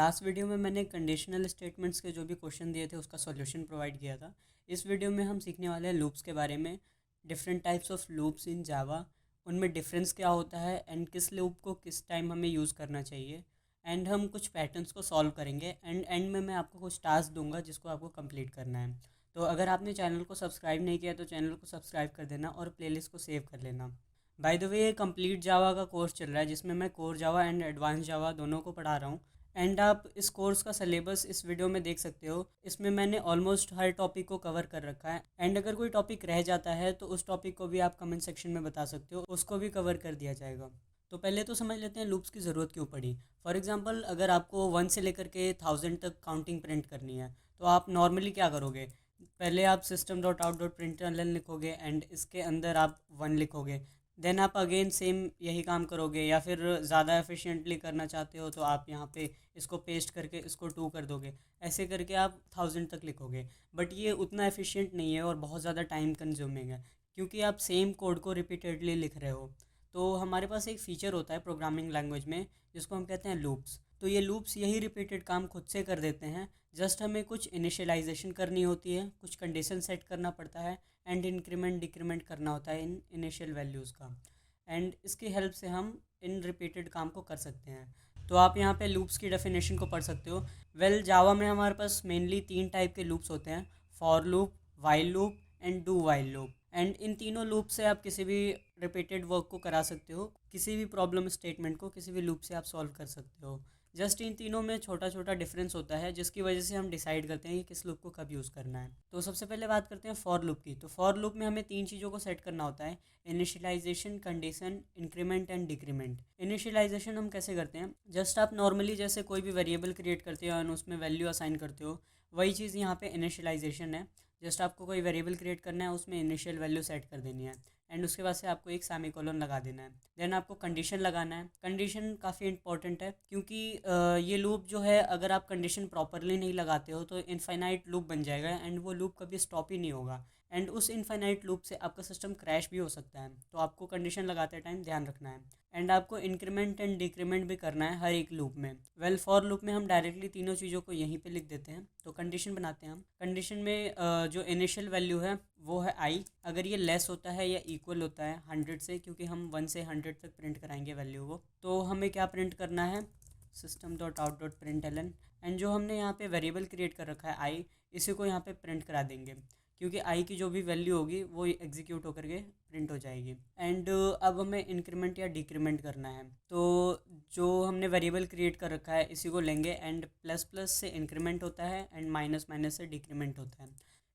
Last video में मैंने conditional statements के जो भी क्वेश्चन दिए थे उसका सॉल्यूशन प्रोवाइड किया था। इस वीडियो में हम सीखने वाले हैं लूप्स के बारे में। डिफरेंट टाइप्स ऑफ लूप्स इन जावा, उनमें डिफरेंस क्या होता है एंड किस लूप को किस टाइम हमें यूज़ करना चाहिए। एंड हम कुछ पैटर्न्स को सॉल्व करेंगे एंड में मैं आपको कुछ टास्क दूंगा जिसको आपको कंप्लीट करना है। तो अगर आपने चैनल को सब्सक्राइब नहीं किया तो चैनल को सब्सक्राइब कर देना और प्लेलिस्ट को सेव कर लेना। बाय द वे, ये कंप्लीट जावा का कोर्स चल रहा है जिसमें मैं कोर जावा एंड एडवांस जावा दोनों को पढ़ा रहा हूँ। एंड आप इस कोर्स का सिलेबस इस वीडियो में देख सकते हो। इसमें मैंने ऑलमोस्ट हर टॉपिक को कवर कर रखा है एंड अगर कोई टॉपिक रह जाता है तो उस टॉपिक को भी आप कमेंट सेक्शन में बता सकते हो, उसको भी कवर कर दिया जाएगा। तो पहले तो समझ लेते हैं लूप्स की ज़रूरत क्यों पड़ी। फॉर एग्जांपल, अगर आपको 1 से लेकर के 1000 तक काउंटिंग प्रिंट करनी है तो आप नॉर्मली क्या करोगे? पहले आप system.out.println लिखोगे एंड इसके अंदर आप 1 लिखोगे। देन आप अगेन सेम यही काम करोगे, या फिर ज़्यादा एफिशिएंटली करना चाहते हो तो आप यहाँ पे इसको पेस्ट करके इसको 2 कर दोगे। ऐसे करके आप 1000 तक लिखोगे। बट ये उतना एफिशिएंट नहीं है और बहुत ज़्यादा टाइम कंज्यूमिंग है, क्योंकि आप सेम कोड को रिपीटेडली लिख रहे हो। तो हमारे पास एक फ़ीचर होता है प्रोग्रामिंग लैंग्वेज में जिसको हम कहते हैं लूप्स। तो ये लूप्स यही रिपीटेड काम खुद से कर देते हैं। जस्ट हमें कुछ इनिशियलाइजेशन करनी होती है, कुछ कंडीशन सेट करना पड़ता है एंड इंक्रीमेंट डिक्रीमेंट करना होता है इन इनिशियल वैल्यूज़ का। एंड इसकी हेल्प से हम इन रिपीटेड काम को कर सकते हैं। तो आप यहाँ पे लूप्स की डेफिनेशन को पढ़ सकते हो। जावा में हमारे पास मेनली 3 टाइप के लूप्स होते हैं: for loop, while loop and do while loop. And in तीनों लूप से आप किसी भी रिपीटेड वर्क को करा सकते हो, किसी भी प्रॉब्लम स्टेटमेंट को किसी भी लूप से आप सॉल्व कर सकते हो। जस्ट इन तीनों में छोटा छोटा डिफरेंस होता है जिसकी वजह से हम डिसाइड करते हैं कि किस लूप को कब यूज़ करना है। तो सबसे पहले बात करते हैं फॉर लूप की। तो फॉर लूप में हमें 3 चीज़ों को सेट करना होता है: initialisation, condition, increment and decrement. Initialisation हम कैसे करते हैं? जस्ट आप नॉर्मली जैसे कोई भी वेरिएबल क्रिएट करते हो और उसमें वैल्यू असाइन करते हो, वही चीज़ यहाँ पे इनिशियलाइजेशन है। जस्ट आपको कोई वेरिएबल क्रिएट करना है, उसमें इनिशियल वैल्यू सेट कर देनी है एंड उसके बाद से आपको एक सेमीकोलन लगा देना है। देन आपको कंडीशन लगाना है। कंडीशन काफ़ी इंपॉर्टेंट है क्योंकि ये लूप जो है, अगर आप कंडीशन प्रॉपरली नहीं लगाते हो तो इनफाइनाइट लूप बन जाएगा एंड वो लूप कभी स्टॉप ही नहीं होगा। एंड उस इनफाइनाइट लूप से आपका सिस्टम क्रैश भी हो सकता है, तो आपको कंडीशन लगाते टाइम ध्यान रखना है। एंड आपको इंक्रीमेंट एंड डिक्रीमेंट भी करना है हर एक लूप में। फॉर लूप में हम डायरेक्टली तीनों चीज़ों को यहीं पे लिख देते हैं। तो कंडीशन बनाते हैं हम। कंडीशन में जो इनिशियल वैल्यू है वो है आई। अगर ये लेस होता है या इक्वल होता है 100 से, क्योंकि हम 1 से 100 तक प्रिंट कराएंगे वैल्यू को, तो हमें क्या प्रिंट करना है? system.out.println। एंड जो हमने यहाँ पे वेरिएबल क्रिएट कर रखा है आई, इसी को यहाँ पे प्रिंट करा देंगे, क्योंकि आई की जो भी वैल्यू होगी वो एग्जीक्यूट होकर के प्रिंट हो जाएगी। एंड अब हमें इंक्रीमेंट या डिक्रीमेंट करना है। तो जो हमने वेरिएबल क्रिएट कर रखा है इसी को लेंगे एंड प्लस प्लस से इंक्रीमेंट होता है एंड माइनस माइनस से डिक्रीमेंट होता है।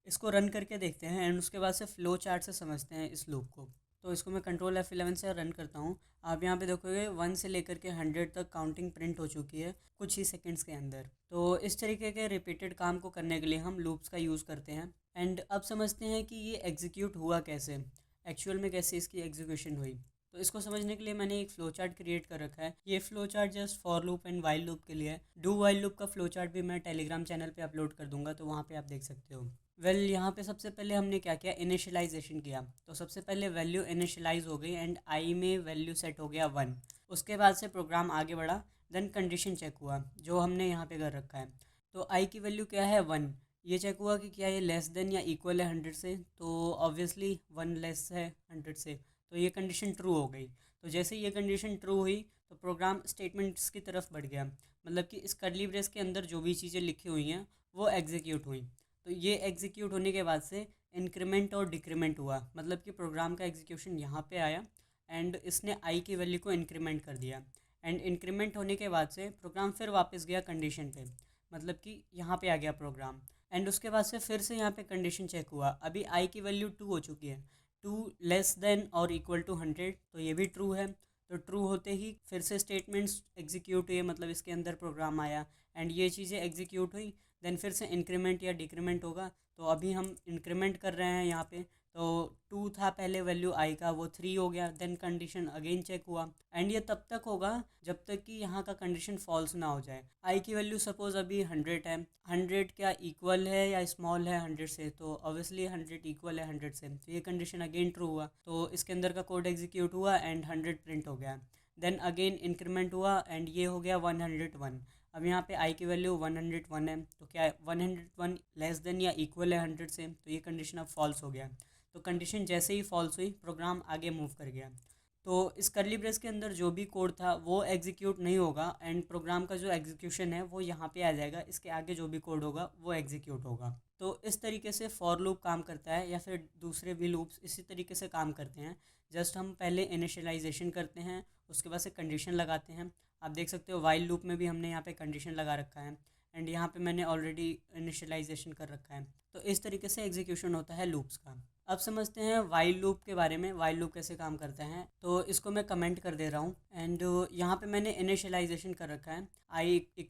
इसको रन करके देखते हैं एंड उसके बाद से फ्लो चार्ट से समझते हैं इस लूप को। तो इसको मैं कंट्रोल F11 से रन करता हूँ। आप यहाँ पे देखोगे 1 से लेकर के 100 तक काउंटिंग प्रिंट हो चुकी है कुछ ही सेकंड्स के अंदर। तो इस तरीके के रिपीटेड काम को करने के लिए हम लूप्स का यूज़ करते हैं। एंड अब समझते हैं कि ये एग्जीक्यूट हुआ कैसे, एक्चुअल में कैसे इसकी एग्जीक्यूशन हुई। तो इसको समझने के लिए मैंने एक फ्लो चार्ट क्रिएट कर रखा है। ये flow chart just for loop and while loop के लिए है। डू वाइल लूप का फ्लो चार्ट भी मैं टेलीग्राम चैनल पे अपलोड कर दूंगा, तो वहाँ पे आप देख सकते हो। यहाँ पे सबसे पहले हमने क्या किया? इनिशियलाइजेशन किया। तो सबसे पहले वैल्यू इनिशियलाइज हो गई एंड आई में वैल्यू सेट हो गया 1। उसके बाद से प्रोग्राम आगे बढ़ा। देन कंडीशन चेक हुआ जो हमने यहाँ पे कर रखा है। तो आई की वैल्यू क्या है? 1। ये चेक हुआ कि क्या ये लेस देन या इक्वल है 100 से। तो ऑब्वियसली 1 लेस है 100 से, तो ये कंडीशन ट्रू हो गई। तो जैसे ये कंडीशन ट्रू हुई तो प्रोग्राम स्टेटमेंट्स की तरफ बढ़ गया, मतलब कि इस कर्ली ब्रेस के अंदर जो भी चीज़ें लिखी हुई हैं वो एग्जीक्यूट हुई। तो ये एग्जीक्यूट होने के बाद से इंक्रीमेंट और डिक्रीमेंट हुआ, मतलब कि प्रोग्राम का एग्जीक्यूशन यहाँ पे आया एंड इसने आई की वैल्यू को इंक्रीमेंट कर दिया। एंड इंक्रीमेंट होने के बाद से प्रोग्राम फिर वापस गया कंडीशन पे, मतलब कि यहाँ पे आ गया प्रोग्राम। एंड उसके बाद से फिर से यहाँ पे कंडीशन चेक हुआ। अभी आई की वैल्यू 2 हो चुकी है, 2 लेस देन और इक्वल टू 100, तो ये भी ट्रू है। तो ट्रू होते ही फिर से स्टेटमेंट्स एग्जीक्यूट हुए, मतलब इसके अंदर प्रोग्राम आया एंड ये चीज़ें एग्जीक्यूट हुई। देन फिर से इंक्रीमेंट या डिक्रीमेंट होगा। तो अभी हम इंक्रीमेंट कर रहे हैं यहाँ पे। तो 2 था पहले वैल्यू आई का, वो 3 हो गया। देन कंडीशन अगेन चेक हुआ एंड ये तब तक होगा जब तक कि यहाँ का कंडीशन फॉल्स ना हो जाए। आई की वैल्यू सपोज अभी 100 है। 100 क्या इक्वल है या स्मॉल है 100 से? तो ऑब्वियसली 100 इक्वल है 100 से, तो ये कंडीशन अगेन ट्रू हुआ। तो इसके अंदर का कोड एग्जीक्यूट हुआ एंड 100 प्रिंट हो गया। देन अगेन इंक्रीमेंट हुआ एंड ये हो गया 101। अब यहाँ पे आई की वैल्यू 101 है, तो क्या 101 लेस देन या इक्वल है 100 से, तो ये कंडीशन अब फॉल्स हो गया। तो कंडीशन जैसे ही फॉल्स हुई प्रोग्राम आगे मूव कर गया। तो इस कर्ली ब्रेस के अंदर जो भी कोड था वो एग्जीक्यूट नहीं होगा एंड प्रोग्राम का जो एग्जीक्यूशन है वो यहाँ पे आ जाएगा, इसके आगे जो भी कोड होगा वो एग्जीक्यूट होगा। तो इस तरीके से फॉर लूप काम करता है, या फिर दूसरे भी लूप्स इसी तरीके से काम करते हैं। जस्ट हम पहले इनिशियलाइजेशन करते हैं, उसके बाद से कंडीशन लगाते हैं। आप देख सकते हो वाइल लूप में भी हमने यहाँ पे कंडीशन लगा रखा है एंड यहाँ पे मैंने ऑलरेडी इनिशियलाइजेशन कर रखा है। तो इस तरीके से एग्जीक्यूशन होता है लूप्स का। अब समझते हैं वाइल लूप के बारे में, वाइल लूप कैसे काम करता है। तो इसको मैं कमेंट कर दे रहा हूँ एंड यहाँ पे मैंने इनिशियलाइजेशन कर रखा है i =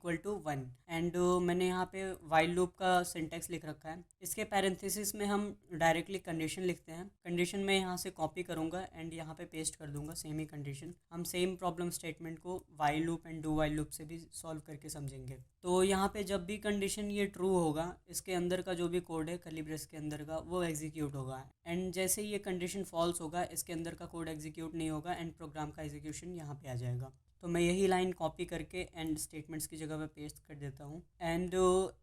1 एंड मैंने यहाँ पे वाइल लूप का सिंटेक्स लिख रखा है। इसके पैरेंथेसिस में हम डायरेक्टली कंडीशन लिखते हैं। कंडीशन मैं यहाँ से कॉपी करूँगा एंड यहाँ पे पेस्ट कर दूंगा सेम ही कंडीशन। हम सेम प्रॉब्लम स्टेटमेंट को while loop and do while loop से भी सॉल्व करके समझेंगे। तो यहाँ पे जब भी कंडीशन ये ट्रू होगा, इसके अंदर का जो भी कोड है कर्ली ब्रेस के अंदर का वो एग्जीक्यूट होगा एंड जैसे ही ये कंडीशन फॉल्स होगा इसके अंदर का कोड एग्जीक्यूट नहीं होगा एंड प्रोग्राम का एग्जीक्यूशन यहाँ पे आ जाएगा। तो मैं यही लाइन कॉपी करके एंड स्टेटमेंट्स की जगह पे पेस्ट कर देता हूँ। एंड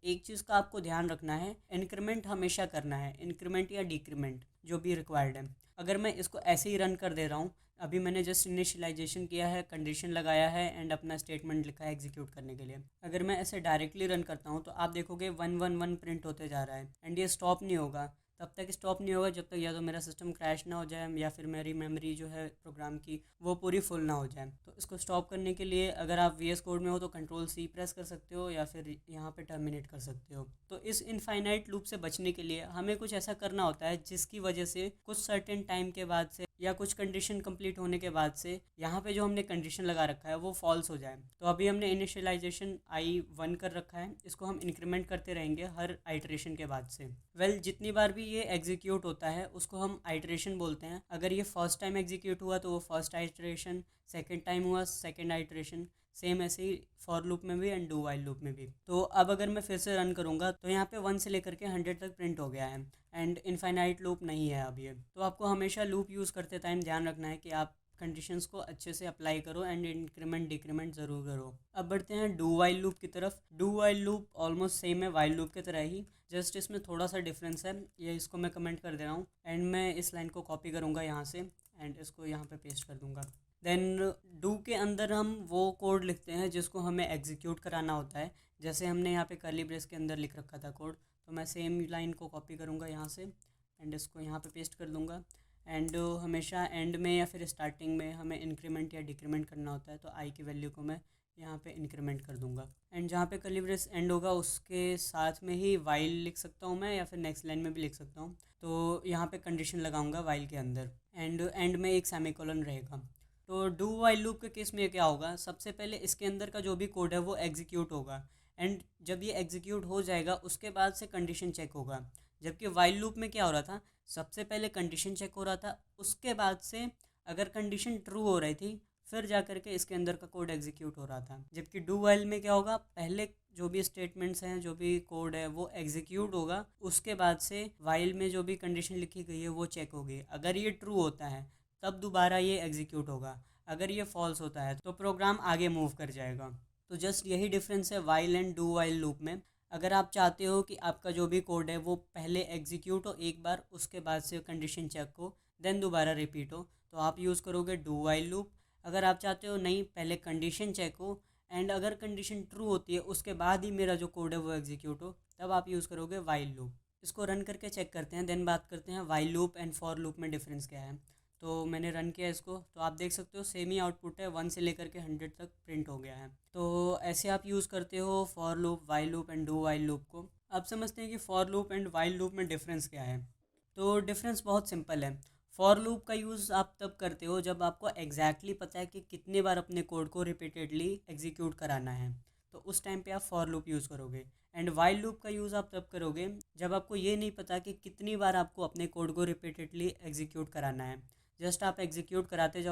एक चीज़ का आपको ध्यान रखना है, इंक्रीमेंट हमेशा करना है, इंक्रीमेंट या डिक्रीमेंट जो भी रिक्वायर्ड है। अगर मैं इसको ऐसे ही रन कर दे रहा हूँ, अभी मैंने जस्ट इनिशियलाइजेशन किया है, कंडीशन लगाया है एंड अपना स्टेटमेंट लिखा है एग्जीक्यूट करने के लिए। अगर मैं ऐसे डायरेक्टली रन करता हूँ तो आप देखोगे 111 प्रिंट होते जा रहा है एंड ये स्टॉप नहीं होगा। तब तक स्टॉप नहीं होगा जब तक या तो मेरा सिस्टम क्रैश ना हो जाए या फिर मेरी मेमोरी जो है प्रोग्राम की वो पूरी फुल ना हो जाए। तो इसको स्टॉप करने के लिए अगर आप VS कोड में हो तो Ctrl+C प्रेस कर सकते हो या फिर यहाँ पे टर्मिनेट कर सकते हो। तो इस इनफाइनाइट लूप से बचने के लिए हमें कुछ ऐसा करना होता है जिसकी वजह से कुछ सर्टेन टाइम के बाद से या कुछ कंडीशन कंप्लीट होने के बाद से यहाँ पे जो हमने कंडीशन लगा रखा है वो फॉल्स हो जाए। तो अभी हमने इनिशियलाइजेशन i1 कर रखा है, इसको हम इंक्रीमेंट करते रहेंगे हर आइटरेशन के बाद से। जितनी बार भी ये एग्जीक्यूट होता है उसको हम आइटरेशन बोलते हैं। अगर ये फर्स्ट टाइम एग्जीक्यूट हुआ तो वो फर्स्ट आइटरेशन, सेकेंड टाइम हुआ सेकेंड आइटरेशन, सेम ऐसे ही फॉर लूप में भी एंड डू वाइल लूप में भी। तो अब अगर मैं फिर से रन करूँगा तो यहाँ पे 1 से लेकर के 100 तक प्रिंट हो गया है एंड इनफाइनाइट लूप नहीं है अब ये। तो आपको हमेशा लूप यूज़ करते टाइम ध्यान रखना है कि आप कंडीशंस को अच्छे से अप्लाई करो एंड इंक्रीमेंट डिक्रीमेंट ज़रूर करो। अब बढ़ते हैं डू वाइल लूप की तरफ। Do while loop almost same है वाइल लूप की तरह ही, जस्ट इसमें थोड़ा सा डिफरेंस है। ये इसको मैं कमेंट कर दे रहा हूँ एंड मैं इस लाइन को कॉपी करूँगा यहाँ से एंड इसको यहाँ पे पेस्ट कर दूँगा। देन डू के अंदर हम वो कोड लिखते हैं जिसको हमें एग्जीक्यूट कराना होता है। जैसे हमने यहाँ पे कर्ली ब्रेस के अंदर लिख रखा था कोड, तो मैं सेम लाइन को कॉपी करूँगा यहाँ से एंड इसको यहाँ पे पेस्ट कर दूँगा। एंड हमेशा एंड में या फिर स्टार्टिंग में हमें इंक्रीमेंट या डिक्रीमेंट करना होता है, तो आई की वैल्यू को मैं यहाँ पे इंक्रीमेंट कर दूँगा एंड जहाँ पे कर्ली ब्रेस एंड होगा उसके साथ में ही वाइल लिख सकता हूँ मैं, या फिर नेक्स्ट लाइन में भी लिख सकता हूँ। तो यहाँ पे कंडीशन लगाऊंगा वाइल के अंदर एंड एंड में एक सेमीकोलन रहेगा। तो डू वाइल लूप के केस में क्या होगा, सबसे पहले इसके अंदर का जो भी कोड है वो एग्जीक्यूट होगा एंड जब ये एग्जीक्यूट हो जाएगा उसके बाद से कंडीशन चेक होगा। जबकि वाइल लूप में क्या हो रहा था, सबसे पहले कंडीशन चेक हो रहा था, उसके बाद से अगर कंडीशन ट्रू हो रही थी फिर जा करके इसके अंदर का कोड एग्जीक्यूट हो रहा था। जबकि डू वाइल में क्या होगा, पहले जो भी स्टेटमेंट्स हैं जो भी कोड है वो एग्जीक्यूट होगा, उसके बाद से वाइल में जो भी कंडीशन लिखी गई है वो चेक होगी। अगर ये ट्रू होता है तब दोबारा ये एग्जीक्यूट होगा, अगर ये फॉल्स होता है तो प्रोग्राम आगे मूव कर जाएगा। तो जस्ट यही डिफरेंस है while and do while loop में। अगर आप चाहते हो कि आपका जो भी कोड है वो पहले एग्जीक्यूट हो एक बार, उसके बाद से कंडीशन चेक हो, देन दोबारा रिपीट हो, तो आप यूज़ करोगे डू वाइल लूप। अगर आप चाहते हो नहीं पहले कंडीशन चेक हो एंड अगर कंडीशन ट्रू होती है उसके बाद ही मेरा जो कोड है वो एग्जीक्यूट हो, तब आप यूज़ करोगे वाइल लूप। इसको रन करके चेक करते हैं, देन बात करते हैं while loop and for loop में डिफरेंस क्या है। तो मैंने रन किया इसको, तो आप देख सकते हो सेम ही आउटपुट है, 1 से लेकर के 100 तक प्रिंट हो गया है। तो ऐसे आप यूज़ करते हो for loop, while loop and do while loop को। अब समझते हैं कि for loop and while loop में डिफरेंस क्या है। तो डिफरेंस बहुत सिंपल है। फॉर लूप का यूज़ आप तब करते हो जब आपको एग्जैक्टली पता है कि कितने बार अपने कोड को रिपीटेडली एग्जीक्यूट कराना है, तो उस टाइम पे आप फॉर लूप यूज़ करोगे। एंड वाइल लूप का यूज़ आप तब करोगे जब आपको ये नहीं पता कि कितनी बार आपको अपने कोड को रिपीटेडली एग्जीक्यूट कराना है। जस्ट आप एग्जीक्यूट कराते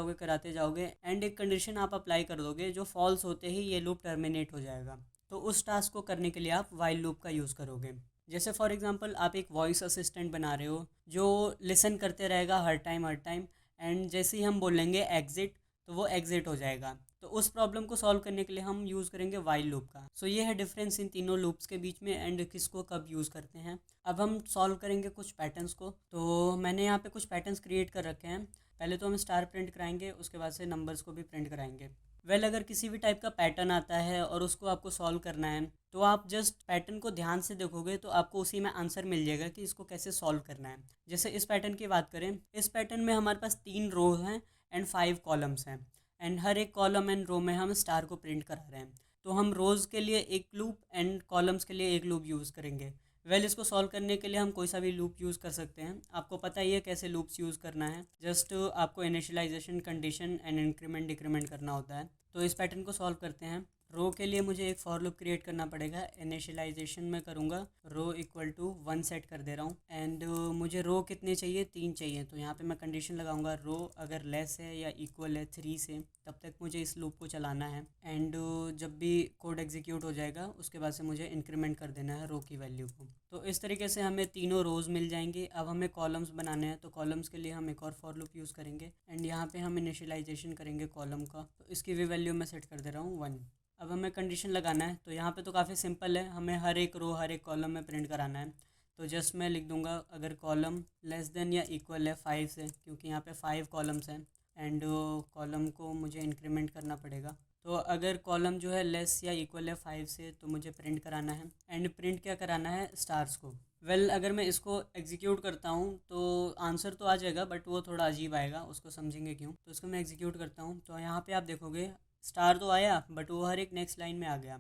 जाओगे एंड एक कंडीशन आप अप्लाई कर दोगे, जो फॉल्स होते ही ये लूप टर्मिनेट हो जाएगा। तो उस टास्क को करने के लिए आप वाइल लूप का यूज़ करोगे। जैसे फॉर एग्जांपल आप एक वॉइस असिस्टेंट बना रहे हो जो लिसन करते रहेगा हर टाइम एंड जैसे ही हम बोलेंगे एग्जिट तो वो एग्जिट हो जाएगा। तो उस प्रॉब्लम को सॉल्व करने के लिए हम यूज़ करेंगे वाइल लूप का। सो ये है डिफरेंस इन तीनों लूप्स के बीच में एंड किसको कब यूज़ करते हैं। अब हम सॉल्व करेंगे कुछ पैटर्न्स को। तो मैंने यहाँ पे कुछ पैटर्न्स क्रिएट कर रखे हैं। पहले तो हम स्टार प्रिंट कराएंगे, उसके बाद से नंबर्स को भी प्रिंट कराएंगे। अगर किसी भी टाइप का पैटर्न आता है और उसको आपको सॉल्व करना है तो आप जस्ट पैटर्न को ध्यान से देखोगे तो आपको उसी में आंसर मिल जाएगा कि इसको कैसे सॉल्व करना है। जैसे इस पैटर्न की बात करें, इस पैटर्न में हमारे पास 3 रो हैं एंड 5 कॉलम्स हैं एंड हर एक कॉलम एंड रो में हम स्टार को प्रिंट करा रहे हैं। तो हम रोज़ के लिए एक लूप एंड कॉलम्स के लिए एक लूप यूज़ करेंगे। इसको सॉल्व करने के लिए हम कोई सा भी लूप यूज़ कर सकते हैं। आपको पता ही है कैसे लूप्स यूज़ करना है। जस्ट आपको initialisation, condition and increment decrement करना होता है। तो इस पैटर्न को सॉल्व करते हैं। रो के लिए मुझे एक फॉर लूप क्रिएट करना पड़ेगा। इनिशियलाइजेशन में करूँगा रो इक्वल टू 1 सेट कर दे रहा हूँ एंड मुझे रो कितने चाहिए, 3 चाहिए। तो यहाँ पे मैं कंडीशन लगाऊंगा रो अगर लेस है या इक्वल है 3 से, तब तक मुझे इस लूप को चलाना है एंड जब भी कोड एग्जीक्यूट हो जाएगा उसके बाद से मुझे इंक्रीमेंट कर देना है रो की वैल्यू को। तो इस तरीके से हमें तीनों रोज़ मिल जाएंगे। अब हमें कॉलम्स बनाने हैं तो कॉलम्स के लिए हम एक और फॉर लूप यूज़ करेंगे एंड यहाँ पे हम इनिशियलाइजेशन करेंगे कॉलम का। तो इसकी भी वैल्यू मैं सेट कर दे रहा हूँ 1। अब हमें कंडीशन लगाना है। तो यहाँ पे तो काफ़ी सिंपल है, हमें हर एक रो हर एक कॉलम में प्रिंट कराना है। तो जस्ट मैं लिख दूंगा अगर कॉलम लेस देन या इक्वल है 5 से, क्योंकि यहाँ पे 5 कॉलम्स हैं एंड कॉलम को मुझे इंक्रीमेंट करना पड़ेगा। तो अगर कॉलम जो है लेस या इक्वल है 5 से तो मुझे प्रिंट कराना है एंड प्रिंट क्या कराना है, स्टार्स को। अगर मैं इसको एग्जीक्यूट करता हूँ तो आंसर तो आ जाएगा बट वो थोड़ा अजीब आएगा, उसको समझेंगे क्यों। तो इसको मैं एग्जीक्यूट करता हूँ तो यहाँ पे आप देखोगे स्टार तो आया बट वो हर एक नेक्स्ट लाइन में आ गया,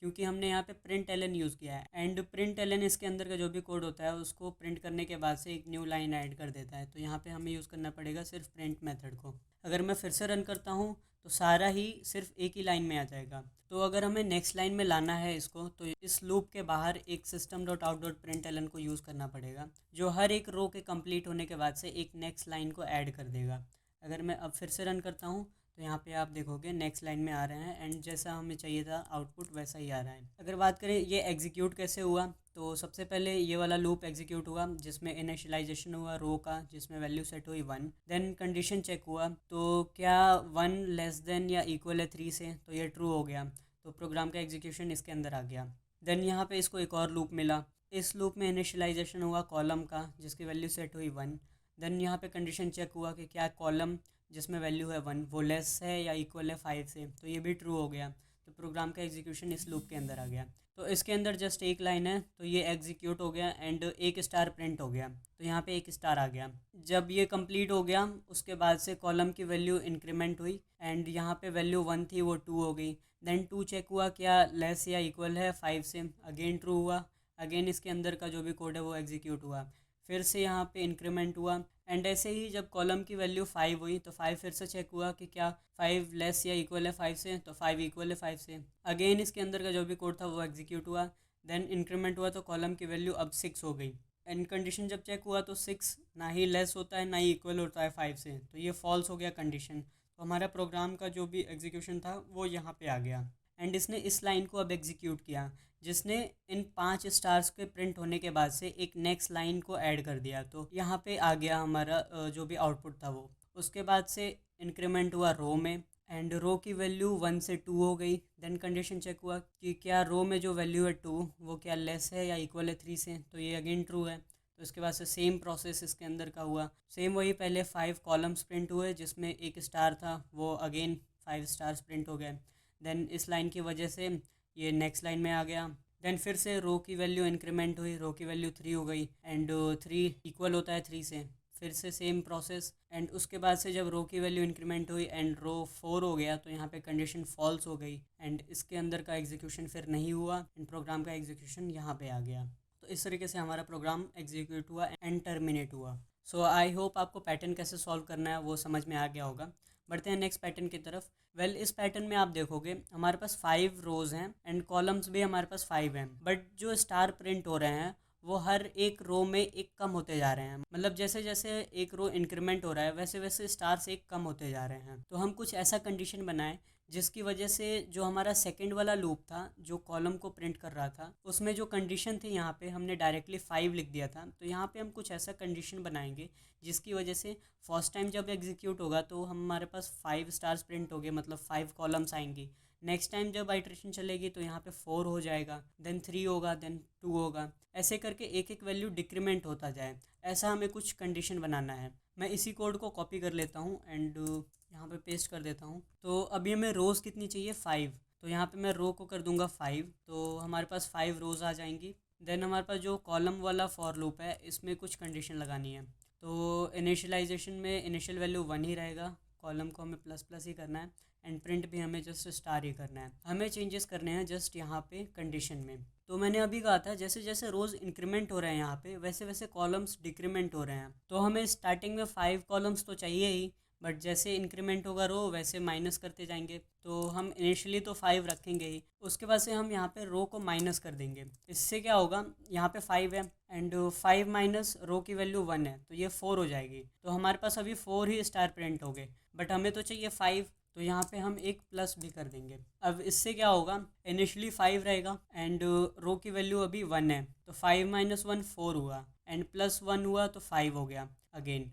क्योंकि हमने यहाँ पे प्रिंट एलन यूज़ किया है एंड प्रिंट एलन इसके अंदर का जो भी कोड होता है उसको प्रिंट करने के बाद से एक न्यू लाइन ऐड कर देता है। तो यहाँ पे हमें यूज़ करना पड़ेगा सिर्फ प्रिंट मेथड को। अगर मैं फिर से रन करता हूँ तो सारा ही सिर्फ एक ही लाइन में आ जाएगा। तो अगर हमें नेक्स्ट लाइन में लाना है इसको तो इस लूप के बाहर एक system dot out dot println को यूज़ करना पड़ेगा, जो हर एक रो के कंप्लीट होने के बाद से एक नेक्स्ट लाइन को ऐड कर देगा। अगर मैं अब फिर से रन करता हूँ तो यहाँ पे आप देखोगे नेक्स्ट लाइन में आ रहे हैं एंड जैसा हमें चाहिए था आउटपुट वैसा ही आ रहा है। अगर बात करें ये एग्जीक्यूट कैसे हुआ, तो सबसे पहले ये वाला लूप एग्जीक्यूट हुआ जिसमें इनिशियलाइजेशन हुआ रो का, जिसमें वैल्यू सेट हुई 1। देन कंडीशन चेक हुआ तो क्या 1 लेस देन या इक्वल है 3 से, तो ये ट्रू हो गया। तो प्रोग्राम का एग्जीक्यूशन इसके अंदर आ गया। देन यहाँ पे इसको एक और लूप मिला। इस लूप में इनिशियलाइजेशन हुआ कॉलम का जिसकी वैल्यू सेट हुई 1। देन यहाँ पे कंडीशन चेक हुआ कि क्या कॉलम जिसमें वैल्यू है 1 वो लेस है या इक्वल है 5 से, तो ये भी ट्रू हो गया। तो प्रोग्राम का एग्जीक्यूशन इस लूप के अंदर आ गया। तो इसके अंदर जस्ट एक लाइन है तो ये एग्जीक्यूट हो गया एंड एक स्टार प्रिंट हो गया। तो यहाँ पे एक स्टार आ गया। जब ये कंप्लीट हो गया उसके बाद से कॉलम की वैल्यू इंक्रीमेंट हुई एंड यहाँ पे वैल्यू 1 थी वो 2 हो गई। देन 2 चेक हुआ क्या लेस या इक्वल है 5 से, अगेन ट्रू हुआ। अगेन इसके अंदर का जो भी कोड है वो एग्जीक्यूट हुआ। फिर से यहाँ पे इंक्रीमेंट हुआ एंड ऐसे ही जब कॉलम की वैल्यू 5 हुई तो 5 फिर से चेक हुआ कि क्या 5 लेस या इक्वल है 5 से, तो 5 इक्वल है 5 से। अगेन इसके अंदर का जो भी कोड था वो एग्जीक्यूट हुआ। देन इंक्रीमेंट हुआ तो कॉलम की वैल्यू अब 6 हो गई एंड कंडीशन जब चेक हुआ तो 6 ना ही लेस होता है ना ही इक्वल होता है 5 से, तो ये फॉल्स हो गया कंडीशन। तो हमारा प्रोग्राम का जो भी एग्जीक्यूशन था वो यहाँ पे आ गया एंड इसने इस लाइन को अब एग्जीक्यूट किया जिसने इन 5 स्टार्स के प्रिंट होने के बाद से एक नेक्स्ट लाइन को ऐड कर दिया। तो यहाँ पे आ गया हमारा जो भी आउटपुट था वो। उसके बाद से इंक्रीमेंट हुआ रो में एंड रो की वैल्यू 1 से 2 हो गई। देन कंडीशन चेक हुआ कि क्या रो में जो वैल्यू है 2 वो क्या लेस है या इक्वल है 3 से, तो ये अगेन ट्रू है। तो इसके बाद से सेम प्रोसेस इसके अंदर का हुआ। सेम वही पहले 5 कॉलम्स प्रिंट हुए जिसमें एक स्टार था, वो अगेन 5 स्टार्स प्रिंट हो गए। देन इस लाइन की वजह से ये नेक्स्ट लाइन में आ गया। देन फिर से रो की वैल्यू इंक्रीमेंट हुई, रो की वैल्यू 3 हो गई एंड 3 इक्वल होता है 3 से। फिर से सेम प्रोसेस एंड उसके बाद से जब रो की वैल्यू इंक्रीमेंट हुई एंड रो 4 हो गया तो यहाँ पे कंडीशन फॉल्स हो गई एंड इसके अंदर का एग्जीक्यूशन फिर नहीं हुआ एंड प्रोग्राम का एग्जीक्यूशन यहाँ पे आ गया। तो इस तरीके से हमारा प्रोग्राम एग्जीक्यूट हुआ एंड टर्मिनेट हुआ। सो आई होप आपको पैटर्न कैसे सॉल्व करना है वो समझ में आ गया होगा। बढ़ते हैं नेक्स्ट पैटर्न की तरफ। इस पैटर्न में आप देखोगे हमारे पास 5 रोज़ हैं एंड कॉलम्स भी हमारे पास 5 हैं, बट जो स्टार प्रिंट हो रहे हैं वो हर एक रो में एक कम होते जा रहे हैं। मतलब जैसे जैसे एक रो इंक्रीमेंट हो रहा है वैसे वैसे स्टार्स एक कम होते जा रहे हैं। तो हम कुछ ऐसा कंडीशन बनाए जिसकी वजह से जो हमारा सेकंड वाला लूप था जो कॉलम को प्रिंट कर रहा था उसमें जो कंडीशन थी यहाँ पे हमने डायरेक्टली 5 लिख दिया था। तो यहाँ पे हम कुछ ऐसा कंडीशन बनाएंगे जिसकी वजह से फर्स्ट टाइम जब एग्जीक्यूट होगा तो हमारे पास 5 स्टार्स प्रिंट हो गए, मतलब 5 कॉलम्स आएंगी। नेक्स्ट टाइम जब आइट्रेशन चलेगी तो यहाँ पे 4 हो जाएगा, देन 3 होगा, देन 2 होगा, ऐसे करके एक एक वैल्यू डिक्रीमेंट होता जाए। ऐसा हमें कुछ कंडीशन बनाना है। मैं इसी कोड को कॉपी कर लेता हूँ एंड यहाँ पे पेस्ट कर देता हूँ। तो अभी हमें रोज़ कितनी चाहिए, 5। तो यहाँ पे मैं रो को कर दूंगा 5, तो हमारे पास 5 रोज़ आ जाएंगी। देन हमारे पास जो कॉलम वाला फॉर लूप है इसमें कुछ कंडीशन लगानी है। तो इनिशियलाइजेशन में इनिशियल वैल्यू 1 ही रहेगा, कॉलम को हमें प्लस प्लस ही करना है एंड प्रिंट भी हमें जस्ट स्टार ही करना है। हमें चेंजेस करने हैं जस्ट यहाँ पे कंडीशन में। तो मैंने अभी कहा था जैसे जैसे रोज़ इंक्रीमेंट हो रहे हैं यहाँ पे वैसे वैसे कॉलम्स डिक्रीमेंट हो रहे हैं। तो हमें स्टार्टिंग में 5 कॉलम्स तो चाहिए ही, बट जैसे इंक्रीमेंट होगा रो वैसे माइनस करते जाएंगे। तो हम इनिशियली तो 5 रखेंगे ही, उसके बाद से हम यहाँ पे रो को माइनस कर देंगे। इससे क्या होगा, यहाँ पे 5 है एंड 5 माइनस रो की वैल्यू 1 है तो ये 4 हो जाएगी। तो हमारे पास अभी 4 ही स्टार प्रिंट हो गए, बट हमें तो चाहिए 5, तो यहाँ पे हम एक प्लस भी कर देंगे। अब इससे क्या होगा, इनिशियली 5 रहेगा एंड रो की वैल्यू अभी 1 है, तो 5 माइनस 1 4 हुआ एंड प्लस 1 हुआ तो 5 हो गया अगेन।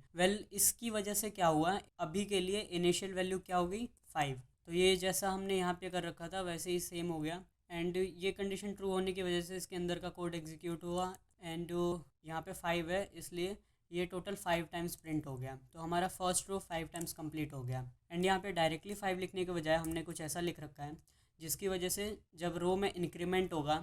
इसकी वजह से क्या हुआ, अभी के लिए इनिशियल वैल्यू क्या हो गई, 5। तो ये जैसा हमने यहाँ पे कर रखा था वैसे ही सेम हो गया एंड ये कंडीशन ट्रू होने की वजह से इसके अंदर का कोड एग्जीक्यूट हुआ एंड यहाँ पे 5 है इसलिए ये टोटल 5 टाइम्स प्रिंट हो गया। तो हमारा फर्स्ट रो 5 टाइम्स कंप्लीट हो गया एंड यहाँ पे डायरेक्टली 5 लिखने के बजाय हमने कुछ ऐसा लिख रखा है जिसकी वजह से जब रो में इंक्रीमेंट होगा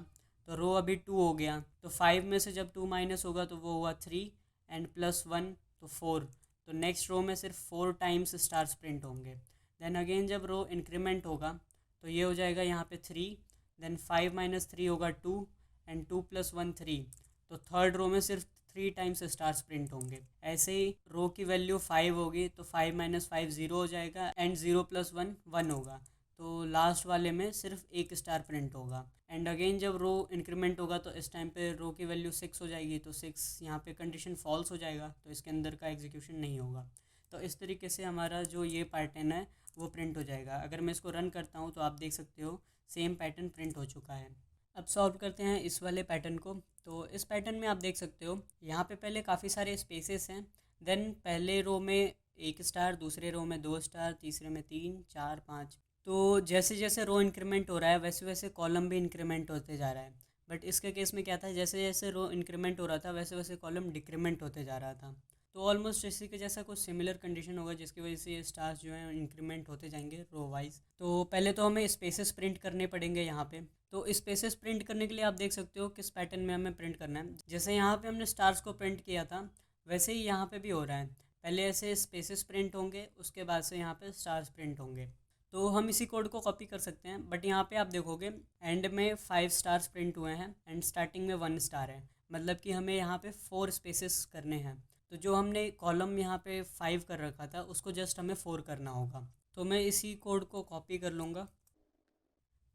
तो रो अभी 2 हो गया, तो 5 में से जब 2 माइनस होगा तो वो हुआ 3 एंड प्लस 1 तो 4। तो नेक्स्ट रो में सिर्फ 4 टाइम्स स्टार्स प्रिंट होंगे। देन अगेन जब रो इंक्रीमेंट होगा तो ये हो जाएगा यहाँ पे 3, देन 5 माइनस 3 होगा 2 एंड 2 प्लस 1 3। तो थर्ड रो में सिर्फ 3 टाइम्स स्टार्स प्रिंट होंगे। ऐसे ही रो की वैल्यू 5 होगी तो 5 माइनस 5 0 हो जाएगा एंड 0 प्लस 1 1 होगा। तो लास्ट वाले में सिर्फ एक स्टार प्रिंट होगा एंड अगेन जब रो इंक्रीमेंट होगा तो इस टाइम पे रो की वैल्यू 6 हो जाएगी, तो 6 यहाँ पे कंडीशन फॉल्स हो जाएगा, तो इसके अंदर का एग्जीक्यूशन नहीं होगा। तो इस तरीके से हमारा जो ये पैटर्न है वो प्रिंट हो जाएगा। अगर मैं इसको रन करता हूँ तो आप देख सकते हो सेम पैटर्न प्रिंट हो चुका है। अब सॉल्व करते हैं इस वाले पैटर्न को। तो इस पैटर्न में आप देख सकते हो यहाँ पे पहले काफ़ी सारे स्पेसेस हैं, देन पहले रो में 1 स्टार, दूसरे रो में 2 स्टार, तीसरे में 3 4 5। तो जैसे जैसे रो इंक्रीमेंट हो रहा है वैसे वैसे कॉलम भी इंक्रीमेंट होते जा रहा है। बट इसके केस में क्या था, जैसे जैसे रो इंक्रीमेंट हो रहा था वैसे वैसे कॉलम डिक्रीमेंट होते जा रहा था। तो ऑलमोस्ट इसी के जैसा कुछ सिमिलर कंडीशन होगा जिसकी वजह से ये स्टार्स जो हैं इंक्रीमेंट होते जाएंगे रो वाइज। तो पहले तो हमें स्पेसेस प्रिंट करने पड़ेंगे यहाँ पे। तो स्पेसेस प्रिंट करने के लिए आप देख सकते हो किस पैटर्न में हमें प्रिंट करना है। जैसे यहाँ पे हमने स्टार्स को प्रिंट किया था वैसे ही यहाँ पे भी हो रहा है। पहले ऐसे स्पेसेस प्रिंट होंगे, उसके बाद से यहाँ पे स्टार्स प्रिंट होंगे। तो हम इसी कोड को कॉपी कर सकते हैं, बट यहाँ पे आप देखोगे एंड में 5 स्टार्स प्रिंट हुए हैं एंड स्टार्टिंग में 1 स्टार है, मतलब कि हमें यहाँ पे 4 स्पेसेस करने हैं। तो जो हमने कॉलम यहाँ पे 5 कर रखा था उसको जस्ट हमें 4 करना होगा। तो मैं इसी कोड को कॉपी कर लूँगा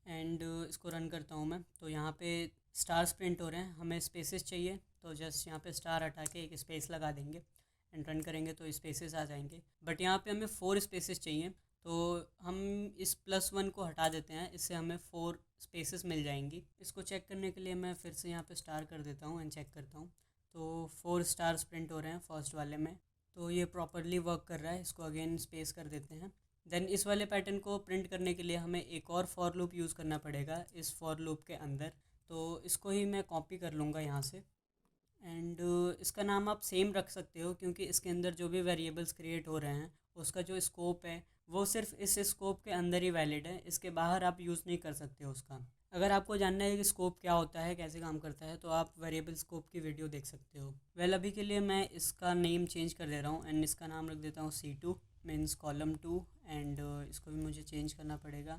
एंड इसको रन करता हूँ मैं। तो यहाँ पे स्टार्स प्रिंट हो रहे हैं, हमें स्पेसेस चाहिए तो जस्ट यहाँ पे स्टार हटा के एक स्पेस लगा देंगे एंड रन करेंगे तो स्पेसेस आ जाएंगे। बट यहाँ पे हमें 4 स्पेसेस चाहिए, तो हम इस +1 को हटा देते हैं, इससे हमें 4 स्पेसेस मिल जाएंगी। इसको चेक करने के लिए मैं फिर से यहाँ पे स्टार कर देता हूँ एंड चेक करता हूँ। तो 4 स्टार्स प्रिंट हो रहे हैं फर्स्ट वाले में, तो ये प्रॉपरली वर्क कर रहा है। इसको अगेन स्पेस कर देते हैं। देन इस वाले पैटर्न को प्रिंट करने के लिए हमें एक और फॉर लूप यूज़ करना पड़ेगा इस फॉर लूप के अंदर। तो इसको ही मैं कॉपी कर लूँगा यहाँ से एंड इसका नाम आप सेम रख सकते हो क्योंकि इसके अंदर जो भी वेरिएबल्स क्रिएट हो रहे हैं उसका जो स्कोप है वो सिर्फ इस स्कोप के अंदर ही वैलिड है, इसके बाहर आप यूज़ नहीं कर सकते हो उसका। अगर आपको जानना है कि स्कोप क्या होता है, कैसे काम करता है, तो आप वेरिएबल स्कोप की वीडियो देख सकते हो। अभी के लिए मैं इसका नेम चेंज कर दे रहा हूँ एंड इसका नाम रख देता हूँ C2 मीन्स कॉलम 2 एंड इसको भी मुझे चेंज करना पड़ेगा।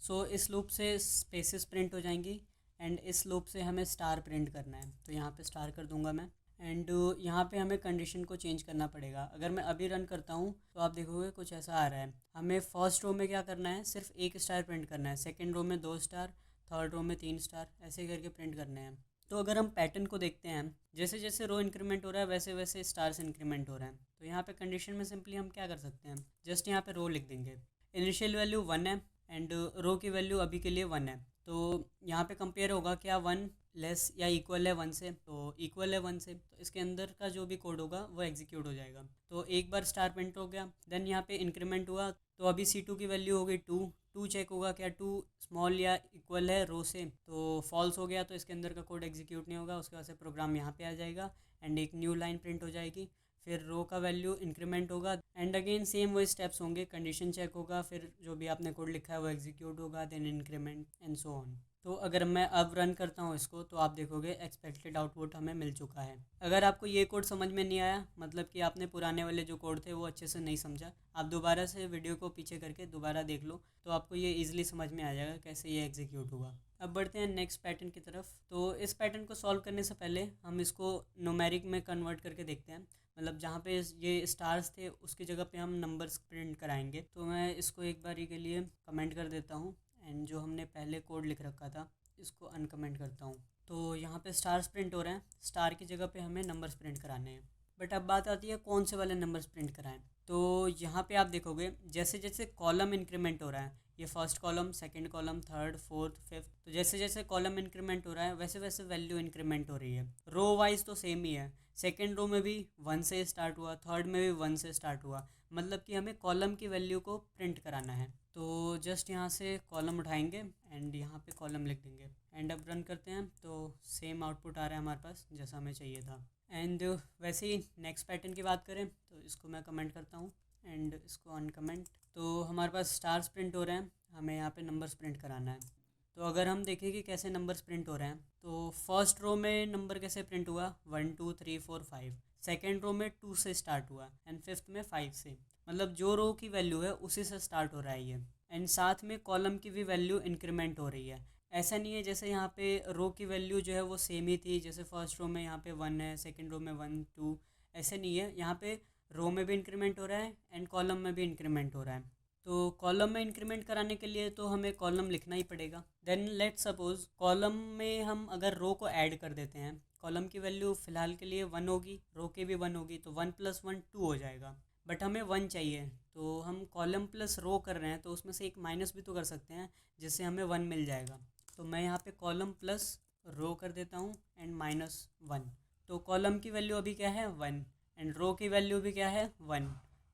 सो इस लूप से स्पेसेस प्रिंट हो जाएंगी एंड इस लूप से हमें स्टार प्रिंट करना है, तो यहाँ पे स्टार कर दूंगा मैं एंड यहाँ पे हमें कंडीशन को चेंज करना पड़ेगा। अगर मैं अभी रन करता हूँ तो आप देखोगे कुछ ऐसा आ रहा है। हमें फर्स्ट रो में क्या करना है, सिर्फ 1 स्टार प्रिंट करना है, सेकंड रो में 2 स्टार, थर्ड रो में 3 स्टार, ऐसे करके प्रिंट करने हैं। तो अगर हम पैटर्न को देखते हैं, जैसे जैसे रो इंक्रीमेंट हो रहा है वैसे वैसे स्टार्स इंक्रीमेंट हो रहा है। तो यहाँ पे कंडीशन में सिंपली हम क्या कर सकते हैं, जस्ट यहाँ पे रो लिख देंगे। इनिशियल वैल्यू 1 है एंड रो की वैल्यू अभी के लिए 1 है। तो यहाँ पे कंपेयर होगा क्या 1 लेस या इक्वल है 1 से, तो इक्वल है 1 से, तो इसके अंदर का जो भी कोड होगा वो एग्जीक्यूट हो जाएगा। तो एक बार स्टार प्रिंट हो गया, देन यहाँ पे इंक्रीमेंट हुआ, तो अभी C2 की वैल्यू हो गई 2। 2 चेक होगा क्या 2 स्मॉल या इक्वल है रो से, तो फॉल्स हो गया, तो इसके अंदर का कोड एग्जीक्यूट नहीं होगा। उसके बाद से प्रोग्राम यहाँ पे आ जाएगा एंड एक न्यू लाइन प्रिंट हो जाएगी। फिर रो का वैल्यू इंक्रीमेंट होगा एंड अगेन सेम वही स्टेप्स होंगे, कंडीशन चेक होगा, फिर जो भी आपने कोड लिखा है वो एग्जीक्यूट होगा, then increment and so on. तो अगर मैं अब रन करता हूँ इसको, तो आप देखोगे एक्सपेक्टेड आउटपुट हमें मिल चुका है। अगर आपको ये कोड समझ में नहीं आया, मतलब कि आपने पुराने वाले जो कोड थे वो अच्छे से नहीं समझा, आप दोबारा से वीडियो को पीछे करके दोबारा देख लो, तो आपको ये ईजिली समझ में आ जाएगा कैसे ये एग्जीक्यूट हुआ। अब बढ़ते हैं नेक्स्ट पैटर्न की तरफ। तो इस पैटर्न को सॉल्व करने से पहले हम इसको न्यूमेरिक में कन्वर्ट करके देखते हैं, मतलब जहाँ पे ये स्टार्स थे उसकी जगह पे हम नंबर्स प्रिंट कराएंगे। तो मैं इसको एक बारी के लिए कमेंट कर देता हूँ एंड जो हमने पहले कोड लिख रखा था इसको अनकमेंट करता हूँ। तो यहाँ पे स्टार्स प्रिंट हो रहे हैं, स्टार की जगह पे हमें नंबर्स प्रिंट कराने हैं। बट अब बात आती है कौन से वाले नंबर्स प्रिंट कराएं। तो यहाँ पे आप देखोगे जैसे जैसे कॉलम इंक्रीमेंट हो रहा है, ये first column, second column, third, fourth, fifth, तो जैसे जैसे कॉलम इंक्रीमेंट हो रहा है वैसे वैसे वैल्यू इंक्रीमेंट हो रही है। रो वाइज तो सेम ही है, सेकेंड रो में भी 1 से स्टार्ट हुआ, थर्ड में भी 1 से स्टार्ट हुआ, मतलब कि हमें कॉलम की वैल्यू को प्रिंट कराना है। तो जस्ट यहाँ से कॉलम उठाएंगे एंड यहाँ पे कॉलम लिख देंगे एंड अब रन करते हैं, तो सेम आउटपुट आ रहा है हमारे पास जैसा हमें चाहिए था। एंड वैसे ही नेक्स्ट पैटर्न की बात करें तो इसको मैं कमेंट करता हूँ एंड इसको अनकमेंट। तो हमारे पास स्टार्स प्रिंट हो रहे हैं, हमें यहाँ पे नंबर्स प्रिंट कराना है। तो अगर हम देखें कि कैसे नंबर्स प्रिंट हो रहे हैं, तो फर्स्ट रो में नंबर कैसे प्रिंट हुआ 1 2 3 4 5, सेकेंड रो में 2 से स्टार्ट हुआ एंड फिफ्थ में 5 से, मतलब जो रो की वैल्यू है उसी से स्टार्ट हो रहा है ये। एंड साथ में कॉलम की भी वैल्यू इंक्रीमेंट हो रही है। ऐसा नहीं है जैसे यहाँ पे रो की वैल्यू जो है वो सेम ही थी, जैसे फर्स्ट रो में यहाँ पे 1 है, सेकंड रो में 1 2, ऐसे नहीं है। यहाँ पे रो में भी इंक्रीमेंट हो रहा है एंड कॉलम में भी इंक्रीमेंट हो रहा है। तो कॉलम में इंक्रीमेंट कराने के लिए तो हमें कॉलम लिखना ही पड़ेगा। देन लेट्स सपोज कॉलम में हम अगर रो को ऐड कर देते हैं, कॉलम की वैल्यू फ़िलहाल के लिए 1 होगी, रो की भी 1 होगी, तो 1 + 1 2 हो जाएगा। बट हमें 1 चाहिए, तो हम कॉलम प्लस रो कर रहे हैं तो उसमें से एक माइनस भी तो कर सकते हैं, जिससे हमें 1 मिल जाएगा। तो मैं यहाँ पे कॉलम प्लस रो कर देता हूँ एंड -1। तो कॉलम की वैल्यू अभी क्या है 1 एंड रो की वैल्यू भी क्या है 1।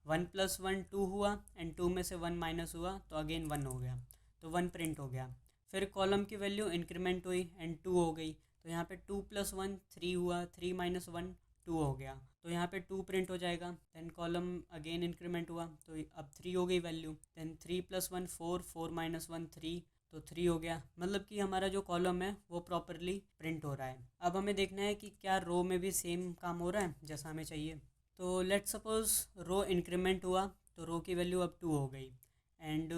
1 + 1 2 हुआ एंड 2 में से 1 माइनस हुआ तो अगेन 1 हो गया, तो 1 प्रिंट हो गया। फिर कॉलम की वैल्यू इंक्रीमेंट हुई एंड 2 हो गई, तो यहाँ पे 2 + 1 3 हुआ, 3 - 1 2 हो गया, तो यहाँ पे 2 प्रिंट हो जाएगा। देन कॉलम अगेन इंक्रीमेंट हुआ तो अब 3 हो गई वैल्यू। देन 3 + 1 4, 4 - 1 3, तो 3 हो गया, मतलब कि हमारा जो कॉलम है वो प्रॉपरली प्रिंट हो रहा है। अब हमें देखना है कि क्या रो में भी सेम काम हो रहा है जैसा हमें चाहिए। तो लेट्स सपोज रो इंक्रीमेंट हुआ तो रो की वैल्यू अब 2 हो गई एंड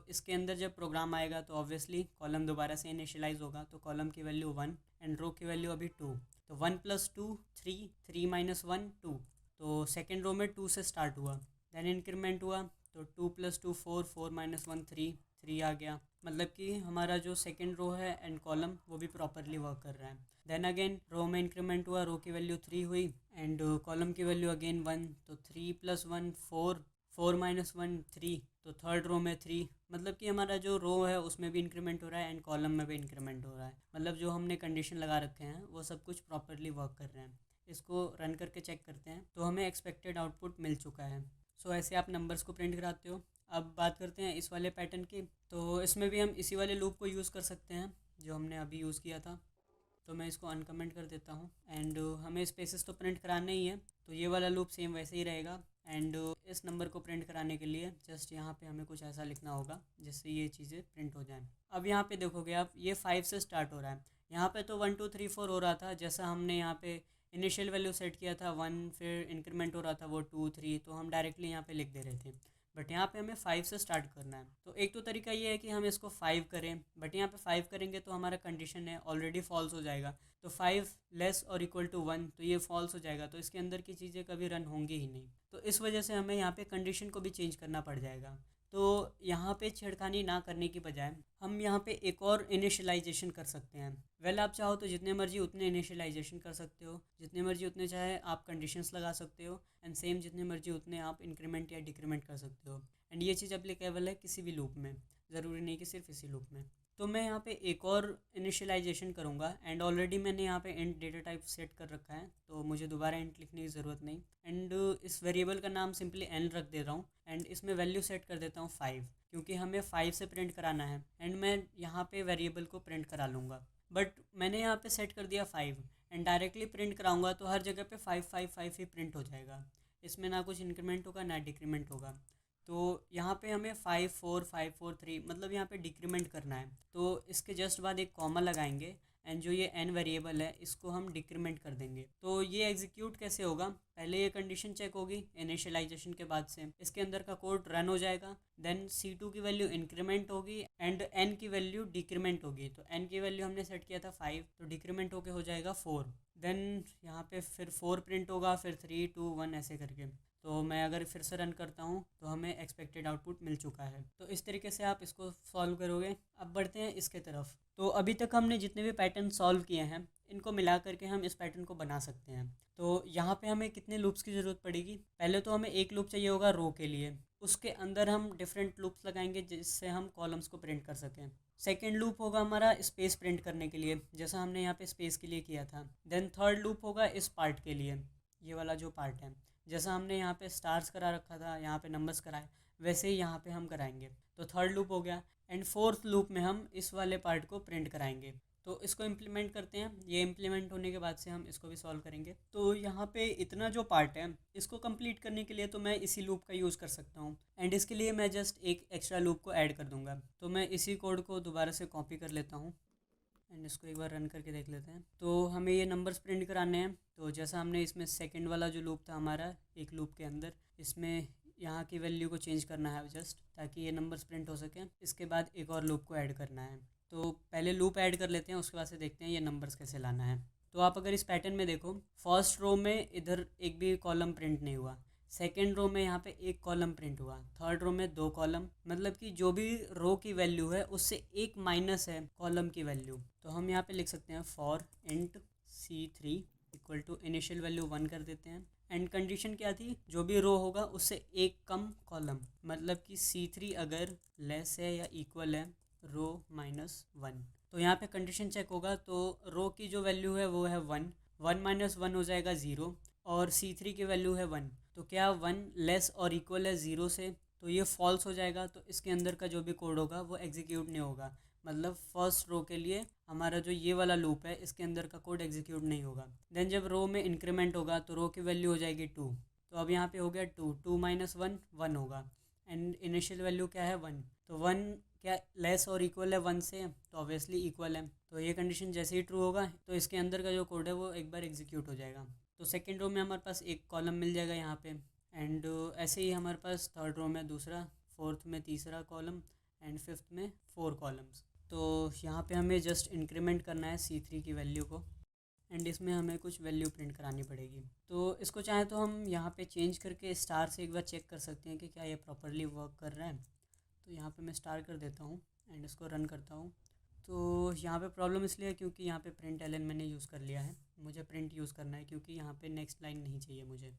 इसके अंदर जब प्रोग्राम आएगा तो ऑब्वियसली कॉलम दोबारा से इनिशियलाइज होगा, तो कॉलम की वैल्यू 1 एंड रो की वैल्यू अभी 2, तो 1 + 2 3, 3 - 1 2, तो सेकेंड रो में 2 से स्टार्ट हुआ, देन इंक्रीमेंट हुआ तो 2 + 2 4, 4 - 1 3, 3 आ गया, मतलब कि हमारा जो सेकेंड रो है एंड कॉलम वो भी प्रॉपरली वर्क कर रहा है। देन अगेन रो में इंक्रीमेंट हुआ, रो की वैल्यू 3 हुई एंड कॉलम की वैल्यू अगेन 1, तो 3 + 1 4, 4 - 1 3, तो थर्ड रो में 3, मतलब कि हमारा जो रो है उसमें भी इंक्रीमेंट हो रहा है एंड कॉलम में भी इंक्रीमेंट हो रहा है, मतलब जो हमने कंडीशन लगा रखे हैं वो सब कुछ प्रॉपरली वर्क कर रहे हैं। इसको रन करके चेक करते हैं तो हमें एक्सपेक्टेड आउटपुट मिल चुका है। सो ऐसे आप नंबर्स को प्रिंट कराते हो। अब बात करते हैं इस वाले पैटर्न की, तो इसमें भी हम इसी वाले लूप को यूज़ कर सकते हैं जो हमने अभी यूज़ किया था। तो मैं इसको अनकमेंट कर देता हूँ एंड हमें स्पेसेस तो प्रिंट कराने ही है, तो ये वाला लूप सेम वैसे ही रहेगा। एंड इस नंबर को प्रिंट कराने के लिए जस्ट यहाँ पे हमें कुछ ऐसा लिखना होगा जिससे ये चीज़ें प्रिंट हो जाएं। अब यहाँ पे देखोगे आप, ये 5 से स्टार्ट हो रहा है, यहाँ पे तो 1 2 3 4 हो रहा था, जैसा हमने यहाँ पे इनिशियल वैल्यू सेट किया था 1, फिर इंक्रीमेंट हो रहा था वो 2 3, तो हम डायरेक्टली यहाँ पे लिख दे रहे थे। बट यहाँ पे हमें 5 से स्टार्ट करना है, तो एक तो तरीका ये है कि हम इसको 5 करें, बट यहाँ पे 5 करेंगे तो हमारा कंडीशन है ऑलरेडी फॉल्स हो जाएगा, तो 5 लेस और इक्वल टू 1, तो ये फॉल्स हो जाएगा, तो इसके अंदर की चीज़ें कभी रन होंगी ही नहीं। तो इस वजह से हमें यहाँ पे कंडीशन को भी चेंज करना पड़ जाएगा। तो यहाँ पे छेड़खानी ना करने की बजाय हम यहाँ पे एक और इनिशियलाइजेशन कर सकते हैं। वेल आप चाहो तो जितने मर्जी उतने इनिशियलाइजेशन कर सकते हो, जितने मर्जी उतने चाहे आप कंडीशंस लगा सकते हो, एंड सेम जितने मर्जी उतने आप इंक्रीमेंट या डिक्रीमेंट कर सकते हो। एंड ये चीज़ अप्लीकेबल है किसी भी लूप में, ज़रूरी नहीं कि सिर्फ इसी लूप में। तो मैं यहाँ पे एक और इनिशियलाइजेशन करूँगा, एंड ऑलरेडी मैंने यहाँ पे इंट डेटा टाइप सेट कर रखा है, तो मुझे दोबारा इंट लिखने की ज़रूरत नहीं। एंड इस वेरिएबल का नाम सिंपली n रख दे रहा हूँ, एंड इसमें वैल्यू सेट कर देता हूँ 5, क्योंकि हमें 5 से प्रिंट कराना है। एंड मैं यहाँ पे वेरिएबल को प्रिंट करा लूँगा, बट मैंने यहाँ पे सेट कर दिया 5, एंड डायरेक्टली प्रिंट कराऊँगा तो हर जगह पे 5 ही प्रिंट हो जाएगा। इसमें ना कुछ इंक्रीमेंट होगा ना डिक्रीमेंट होगा। तो यहाँ पे हमें 5 4 5 4 3 मतलब यहाँ पे डिक्रीमेंट करना है, तो इसके जस्ट बाद एक कॉमा लगाएंगे, एंड जो ये n वेरिएबल है इसको हम डिक्रीमेंट कर देंगे। तो ये एग्जीक्यूट कैसे होगा, पहले ये कंडीशन चेक होगी इनिशियलाइजेशन के बाद से, इसके अंदर का कोड रन हो जाएगा, देन c2 की वैल्यू इंक्रीमेंट होगी एंड n की वैल्यू डिक्रीमेंट होगी। तो n की वैल्यू हमने सेट किया था 5, तो डिक्रीमेंट होके हो जाएगा 4। देन यहाँ पे फिर 4 प्रिंट होगा, फिर 3 2 1 ऐसे करके। तो मैं अगर फिर से रन करता हूँ तो हमें एक्सपेक्टेड आउटपुट मिल चुका है। तो इस तरीके से आप इसको सॉल्व करोगे। अब बढ़ते हैं इसके तरफ। तो अभी तक हमने जितने भी पैटर्न सॉल्व किए हैं इनको मिला करके हम इस पैटर्न को बना सकते हैं। तो यहाँ पे हमें कितने लूप्स की ज़रूरत पड़ेगी, पहले तो हमें एक लूप चाहिए होगा रो के लिए, उसके अंदर हम डिफरेंट लूप्स लगाएंगे जिससे हम कॉलम्स को प्रिंट कर सकें। सेकेंड लूप होगा हमारा स्पेस प्रिंट करने के लिए, जैसा हमने यहाँ पे स्पेस के लिए किया था। देन थर्ड लूप होगा इस पार्ट के लिए, ये वाला जो पार्ट है, जैसा हमने यहाँ पे स्टार्स करा रखा था, यहाँ पे नंबर्स कराए, वैसे ही यहाँ पे हम कराएंगे। तो थर्ड लूप हो गया, एंड फोर्थ लूप में हम इस वाले पार्ट को प्रिंट कराएंगे। तो इसको इम्प्लीमेंट करते हैं। ये इम्प्लीमेंट होने के बाद से हम इसको भी सॉल्व करेंगे। तो यहाँ पे इतना जो पार्ट है इसको कंप्लीट करने के लिए तो मैं इसी लूप का यूज़ कर सकता हूँ, एंड इसके लिए मैं जस्ट एक एक्स्ट्रा लूप को ऐड कर दूँगा। तो मैं इसी कोड को दोबारा से कॉपी कर लेता हूँ, एंड इसको एक बार रन करके देख लेते हैं। तो हमें ये नंबर्स प्रिंट कराने हैं। तो जैसा हमने इसमें सेकंड वाला जो लूप था हमारा एक लूप के अंदर, इसमें यहाँ की वैल्यू को चेंज करना है जस्ट, ताकि ये नंबर्स प्रिंट हो सकें। इसके बाद एक और लूप को ऐड करना है। तो पहले लूप ऐड कर लेते हैं, उसके बाद से देखते हैं ये नंबर्स कैसे लाना है। तो आप अगर इस पैटर्न में देखो, फर्स्ट रो में इधर एक भी कॉलम प्रिंट नहीं हुआ, सेकेंड रो में यहाँ पे एक कॉलम प्रिंट हुआ, थर्ड रो में 2 कॉलम, मतलब कि जो भी रो की वैल्यू है उससे एक माइनस है कॉलम की वैल्यू। तो हम यहाँ पे लिख सकते हैं for int c3 equal to initial value 1 कर देते हैं। एंड कंडीशन क्या थी, जो भी रो होगा उससे एक कम कॉलम, मतलब कि c3 अगर लेस है या इक्वल है रो माइनस 1। तो यहाँ पे कंडीशन चेक होगा, तो रो की जो वैल्यू है वो है 1, 1 माइनस 1 हो जाएगा 0, और c3 की वैल्यू है 1। तो क्या 1 लेस और इक्वल है 0 से, तो ये फॉल्स हो जाएगा। तो इसके अंदर का जो भी कोड होगा वो एग्जीक्यूट नहीं होगा, मतलब फर्स्ट रो के लिए हमारा जो ये वाला लूप है इसके अंदर का कोड एग्जीक्यूट नहीं होगा। देन जब रो में इंक्रीमेंट होगा तो रो की वैल्यू हो जाएगी 2। तो अब यहाँ पे हो गया 2, 2 माइनस 1 1 होगा, एंड इनिशियल वैल्यू क्या है 1। तो 1 क्या लेस और इक्वल है 1 से, तो ऑब्वियसली इक्वल है। तो ये कंडीशन जैसे ही ट्रू होगा तो इसके अंदर का जो कोड है वो एक बार एग्जीक्यूट हो जाएगा। तो सेकेंड रो में हमारे पास एक कॉलम मिल जाएगा यहाँ पे, एंड ऐसे ही हमारे पास थर्ड रो में दूसरा, फोर्थ में तीसरा कॉलम, एंड फिफ्थ में 4 कॉलम्स। तो यहाँ पे हमें जस्ट इंक्रीमेंट करना है c3 की वैल्यू को, एंड इसमें हमें कुछ वैल्यू प्रिंट करानी पड़ेगी। तो इसको चाहे तो हम यहाँ पे चेंज करके स्टार से एक बार चेक कर सकते हैं कि क्या ये प्रॉपरली वर्क कर रहा है। तो यहाँ पे मैं स्टार कर देता हूँ एंड इसको रन करता हूँ। तो यहाँ पे प्रॉब्लम इसलिए है क्योंकि यहाँ पे प्रिंट एलन मैंने यूज़ कर लिया है, मुझे प्रिंट यूज़ करना है क्योंकि यहाँ पे नेक्स्ट लाइन नहीं चाहिए मुझे।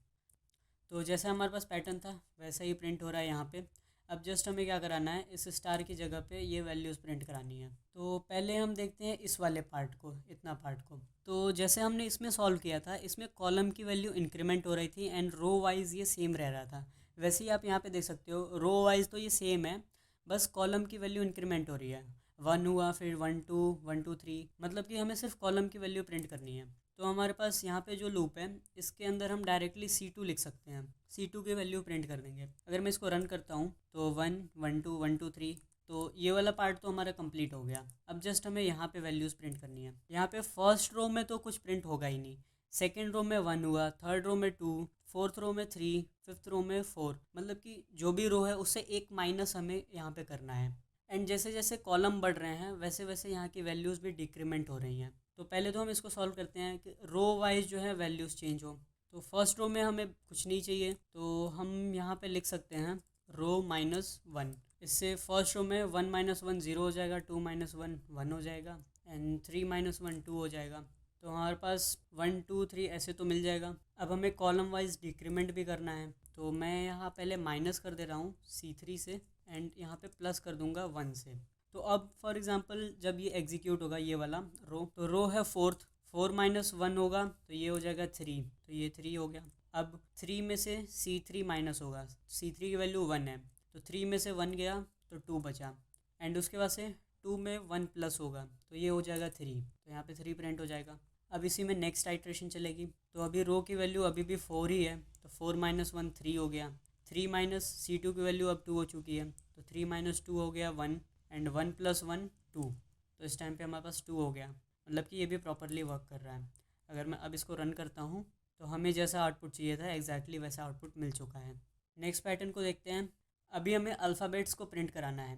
तो जैसा हमारे पास पैटर्न था वैसा ही प्रिंट हो रहा है यहाँ पे। अब जस्ट हमें क्या कराना है, इस स्टार की जगह पे ये वैल्यूज़ प्रिंट करानी है। तो पहले हम देखते हैं इस वाले पार्ट को, इतना पार्ट को। तो जैसे हमने इसमें सॉल्व किया था, इसमें कॉलम की वैल्यू इंक्रीमेंट हो रही थी एंड रो वाइज ये सेम रह रहा था। वैसे ही आप यहाँ पे देख सकते हो, रो वाइज तो ये सेम है, बस कॉलम की वैल्यू इंक्रीमेंट हो रही है। 1 हुआ, फिर 1 2 1 2 3, मतलब कि हमें सिर्फ कॉलम की वैल्यू प्रिंट करनी है। तो हमारे पास यहाँ पे जो लूप है इसके अंदर हम डायरेक्टली c2 लिख सकते हैं, c2 की वैल्यू प्रिंट कर देंगे। अगर मैं इसको रन करता हूँ तो 1 1 2 1 2 3, तो ये वाला पार्ट तो हमारा कंप्लीट हो गया। अब जस्ट हमें यहाँ पे वैल्यूज़ प्रिंट करनी है। यहाँ पे फर्स्ट रो में तो कुछ प्रिंट होगा ही नहीं, सेकेंड रो में 1 हुआ, थर्ड रो में 2, फोर्थ रो में 3, फिफ्थ रो में 4, मतलब कि जो भी रो है उससे एक माइनस हमें यहाँ पे करना है। एंड जैसे जैसे कॉलम बढ़ रहे हैं वैसे वैसे यहाँ की वैल्यूज़ भी डिक्रीमेंट हो रही हैं। तो पहले तो हम इसको सॉल्व करते हैं कि रो वाइज जो है वैल्यूज़ चेंज हो। तो फर्स्ट रो में हमें कुछ नहीं चाहिए, तो हम यहाँ पे लिख सकते हैं रो -1। इससे फर्स्ट रो में 1 - 1 0 हो जाएगा, 2 - 1 1 हो जाएगा, एंड 3 - 1 2 हो जाएगा। तो हमारे पास 1 2 3 ऐसे तो मिल जाएगा। अब हमें कॉलम वाइज डिक्रीमेंट भी करना है, तो मैं यहाँ पहले माइनस कर दे रहा हूँ C3 से, एंड यहाँ पे प्लस कर दूंगा 1 से। तो अब फॉर एग्जांपल जब ये एग्जीक्यूट होगा ये वाला रो, तो रो है फोर्थ, 4 - 1 होगा तो ये हो जाएगा 3, तो ये 3 हो गया। अब 3 में से C3 माइनस होगा, C3 की वैल्यू 1 है, तो 3 में से 1 गया तो 2 बचा, एंड उसके बाद से 2 में 1 प्लस होगा तो ये हो जाएगा 3, तो यहाँ पे 3 प्रिंट हो जाएगा। अब इसी में नेक्स्ट आइट्रेशन चलेगी, तो अभी रो की वैल्यू अभी भी 4 ही है, तो 4 - 1 3 हो गया, 3 माइनस C2 की वैल्यू अब 2 हो चुकी है, तो 3 - 2 हो गया 1, एंड 1 + 1 2, तो इस टाइम पे हमारे पास 2 हो गया, मतलब कि ये भी प्रॉपरली वर्क कर रहा है। अगर मैं अब इसको रन करता हूँ तो हमें जैसा आउटपुट चाहिए था एग्जैक्टली वैसा आउटपुट मिल चुका है। नेक्स्ट पैटर्न को देखते हैं। अभी हमें अल्फ़ाबेट्स को प्रिंट कराना है,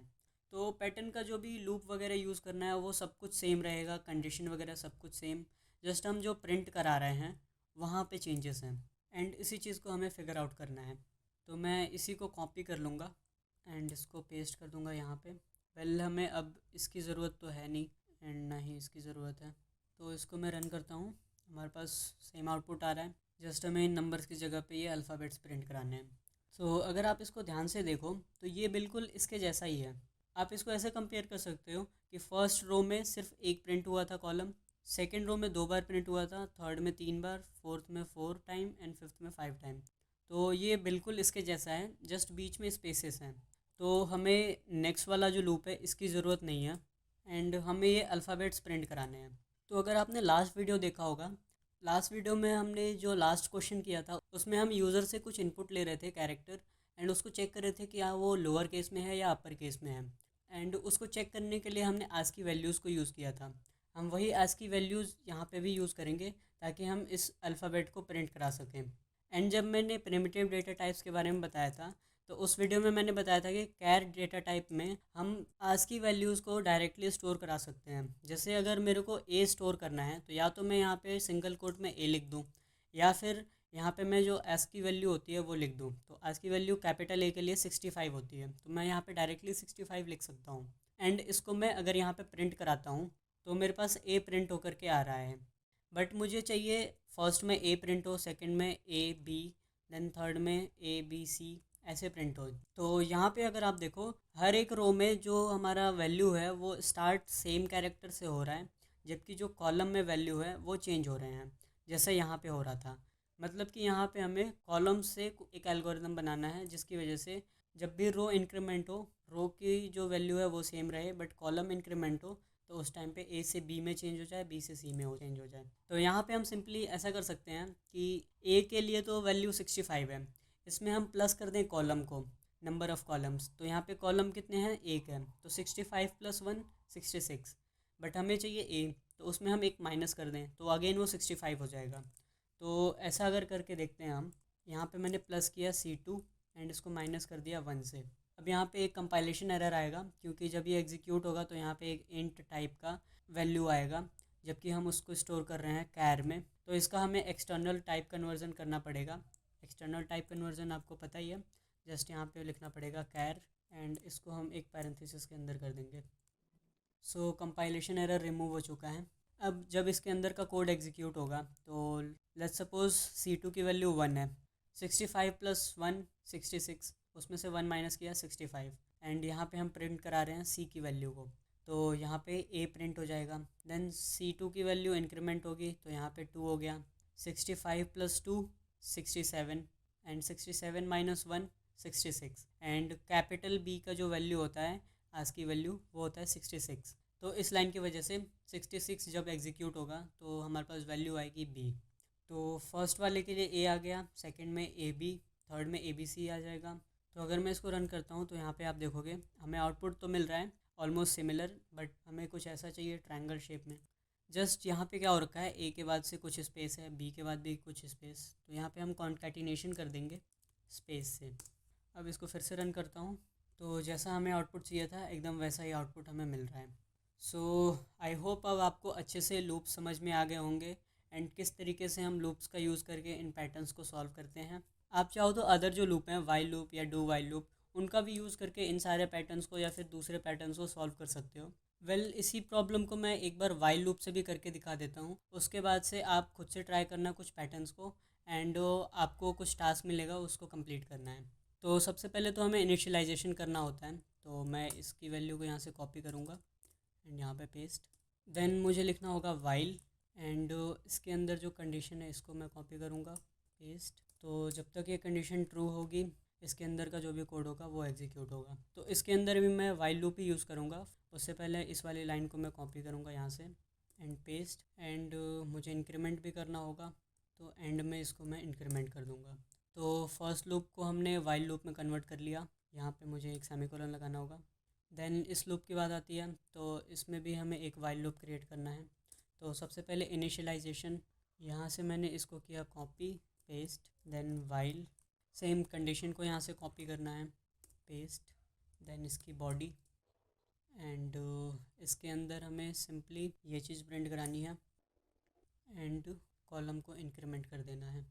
तो पैटर्न का जो भी लूप वगैरह यूज़ करना है वो सब कुछ सेम रहेगा, कंडीशन वगैरह सब कुछ सेम, जस्ट हम जो प्रिंट करा रहे हैं वहाँ पे चेंजेस हैं, एंड इसी चीज़ को हमें फिगर आउट करना है। तो मैं इसी को कॉपी कर लूँगा एंड इसको पेस्ट कर दूँगा यहाँ पे। वेल हमें अब इसकी ज़रूरत तो है नहीं, एंड ना ही इसकी ज़रूरत है, तो इसको मैं रन करता हूँ। हमारे पास सेम आउटपुट आ रहा है, जस्ट हमें इन नंबर्स की जगह पे ये अल्फ़ाबेट्स प्रिंट कराने हैं। सो अगर आप इसको ध्यान से देखो तो ये बिल्कुल इसके जैसा ही है। आप इसको ऐसे कंपेयर कर सकते हो कि फर्स्ट रो में सिर्फ एक प्रिंट हुआ था कॉलम, सेकेंड रो में 2 बार प्रिंट हुआ था, थर्ड में 3 बार, फोर्थ में 4 टाइम, एंड फिफ्थ में 5 टाइम। तो ये बिल्कुल इसके जैसा है, जस्ट बीच में स्पेसेस हैं। तो हमें नेक्स्ट वाला जो लूप है इसकी ज़रूरत नहीं है, एंड हमें ये अल्फ़ाबेट्स प्रिंट कराने हैं। तो अगर आपने लास्ट वीडियो देखा होगा, लास्ट वीडियो में हमने जो लास्ट क्वेश्चन किया था उसमें हम यूज़र से कुछ इनपुट ले रहे थे कैरेक्टर, एंड उसको चेक कर रहे थे कि हाँ वो लोअर केस में है या अपर केस में है, एंड उसको चेक करने के लिए हमने आस्क की वैल्यूज़ को यूज़ किया था। हम वही आस्क की वैल्यूज़ यहाँ पे भी यूज़ करेंगे ताकि हम इस अल्फ़ाबेट को प्रिंट करा सकें। एंड जब मैंने प्रिमिटिव डेटा टाइप्स के बारे में बताया था तो उस वीडियो में मैंने बताया था कि कैर डेटा टाइप में हम आस्क की वैल्यूज़ को डायरेक्टली स्टोर करा सकते हैं। जैसे अगर मेरे को ए स्टोर करना है तो या तो मैं यहाँ पे सिंगल कोट में ए लिख दूँ, या फिर यहाँ पे मैं जो आस्क की वैल्यू होती है वो लिख दूँ। तो आस्क की वैल्यू कैपिटल ए के लिए 65 होती है, तो मैं यहाँ पे डायरेक्टली 65 लिख सकता हूँ, एंड इसको मैं अगर यहाँ पे प्रिंट कराता हूँ तो मेरे पास ए प्रिंट होकर के आ रहा है। बट मुझे चाहिए फर्स्ट में ए प्रिंट हो, सेकंड में ए बी, देन थर्ड में ए बी सी ऐसे प्रिंट हो। तो यहाँ पे अगर आप देखो हर एक रो में जो हमारा वैल्यू है वो स्टार्ट सेम कैरेक्टर से हो रहा है, जबकि जो कॉलम में वैल्यू है वो चेंज हो रहे हैं, जैसे यहाँ पे हो रहा था। मतलब कि यहाँ पे हमें कॉलम से एक एल्गोरिदम बनाना है जिसकी वजह से जब भी रो इंक्रीमेंट हो, रो की जो वैल्यू है वो सेम रहे, बट कॉलम इंक्रीमेंट हो तो उस टाइम पे ए से बी में चेंज हो जाए, बी से सी में हो चेंज हो जाए। तो यहाँ पे हम सिंपली ऐसा कर सकते हैं कि ए के लिए तो वैल्यू 65 है, इसमें हम प्लस कर दें कॉलम को, नंबर ऑफ़ कॉलम्स। तो यहाँ पे कॉलम कितने हैं, एक है, तो 65 + 1 66, बट हमें चाहिए ए, तो उसमें हम एक माइनस कर दें तो अगेन वो 65 हो जाएगा। तो ऐसा अगर करके देखते हैं हम, यहाँ पे मैंने प्लस किया C2 एंड इसको माइनस कर दिया 1 से। अब यहाँ पे एक कंपाइलेशन एरर आएगा क्योंकि जब ये एग्जीक्यूट होगा तो यहाँ पे एक इंट टाइप का वैल्यू आएगा, जबकि हम उसको स्टोर कर रहे हैं कैर में। तो इसका हमें एक्सटर्नल टाइप कन्वर्जन करना पड़ेगा। एक्सटर्नल टाइप कन्वर्जन आपको पता ही है, जस्ट यहाँ पे लिखना पड़ेगा कैर, एंड इसको हम एक पैरेंथेसिस के अंदर कर देंगे। सो कंपाइलेशन एरर रिमूव हो चुका है। अब जब इसके अंदर का कोड एग्जीक्यूट होगा तो लेट्स सपोज C2 की वैल्यू 1 है, 65 + 1 66, उसमें से 1 माइनस किया 65, एंड यहाँ पे हम प्रिंट करा रहे हैं C की वैल्यू को, तो यहाँ पे A प्रिंट हो जाएगा। देन C2 की वैल्यू इंक्रीमेंट होगी तो यहाँ पे 2 हो गया, 65 + 2 67, एंड 67 - 1 66, एंड कैपिटल B का जो वैल्यू होता है आस्क की वैल्यू वो होता है 66। तो इस लाइन की वजह से 66 जब एग्जीक्यूट होगा तो हमारे पास वैल्यू आएगी B। तो फर्स्ट वाले के लिए A आ गया, सेकंड में AB, थर्ड में ABC आ जाएगा। तो अगर मैं इसको रन करता हूँ तो यहाँ पे आप देखोगे हमें आउटपुट तो मिल रहा है ऑलमोस्ट सिमिलर, बट हमें कुछ ऐसा चाहिए ट्रायंगल शेप में। जस्ट यहाँ पे क्या हो रखा है, A के बाद से कुछ स्पेस है, B के बाद भी कुछ स्पेस, तो यहाँ पे हम कॉन्कैटिनेशन कर देंगे स्पेस से। अब इसको फिर से रन करता हूँ तो जैसा हमें आउटपुट चाहिए था एकदम वैसा ही आउटपुट हमें मिल रहा है। सो आई होप अब आपको अच्छे से लूप समझ में आ गए होंगे, एंड किस तरीके से हम लूप्स का यूज़ करके इन पैटर्न्स को सॉल्व करते हैं। आप चाहो तो अदर जो लूप हैं वाइल लूप या डू वाइल लूप उनका भी यूज़ करके इन सारे पैटर्न्स को या फिर दूसरे पैटर्न्स को सॉल्व कर सकते हो। इसी प्रॉब्लम को मैं एक बार वाइल लूप से भी करके दिखा देता हूँ। उसके बाद से आप खुद से ट्राई करना कुछ पैटर्न्स को, एंड आपको कुछ टास्क मिलेगा, उसको कंप्लीट करना है। तो सबसे पहले तो हमें इनिशियलाइजेशन करना होता है। तो मैं इसकी वैल्यू को यहाँ से कॉपी करूँगा एंड यहाँ पे पेस्ट। देन मुझे लिखना होगा वाइल, एंड इसके अंदर जो कंडीशन है इसको मैं कॉपी करूँगा, पेस्ट। तो जब तक ये कंडीशन ट्रू होगी, इसके अंदर का जो भी कोड होगा वो एग्जीक्यूट होगा। तो इसके अंदर भी मैं वाइल लूप ही यूज़ करूँगा। उससे पहले इस वाली लाइन को मैं कॉपी करूँगा यहाँ से एंड पेस्ट, एंड मुझे इंक्रीमेंट भी करना होगा, तो एंड में इसको मैं इंक्रीमेंट कर दूँगा। तो फर्स्ट लूप को हमने वाइल लूप में कन्वर्ट कर लिया। यहाँ पे मुझे एक सेमीकोलन लगाना होगा। देन इस लूप की बात आती है, तो इसमें भी हमें एक वाइल लूप क्रिएट करना है। तो सबसे पहले इनिशियलाइजेशन, यहाँ से मैंने इसको किया copy, paste, then while. Same condition को यहाँ से कॉपी करना है, पेस्ट, देन इसकी बॉडी, एंड इसके अंदर हमें सिंपली ये चीज़ प्रिंट करानी है, एंड कॉलम को इंक्रीमेंट कर देना है।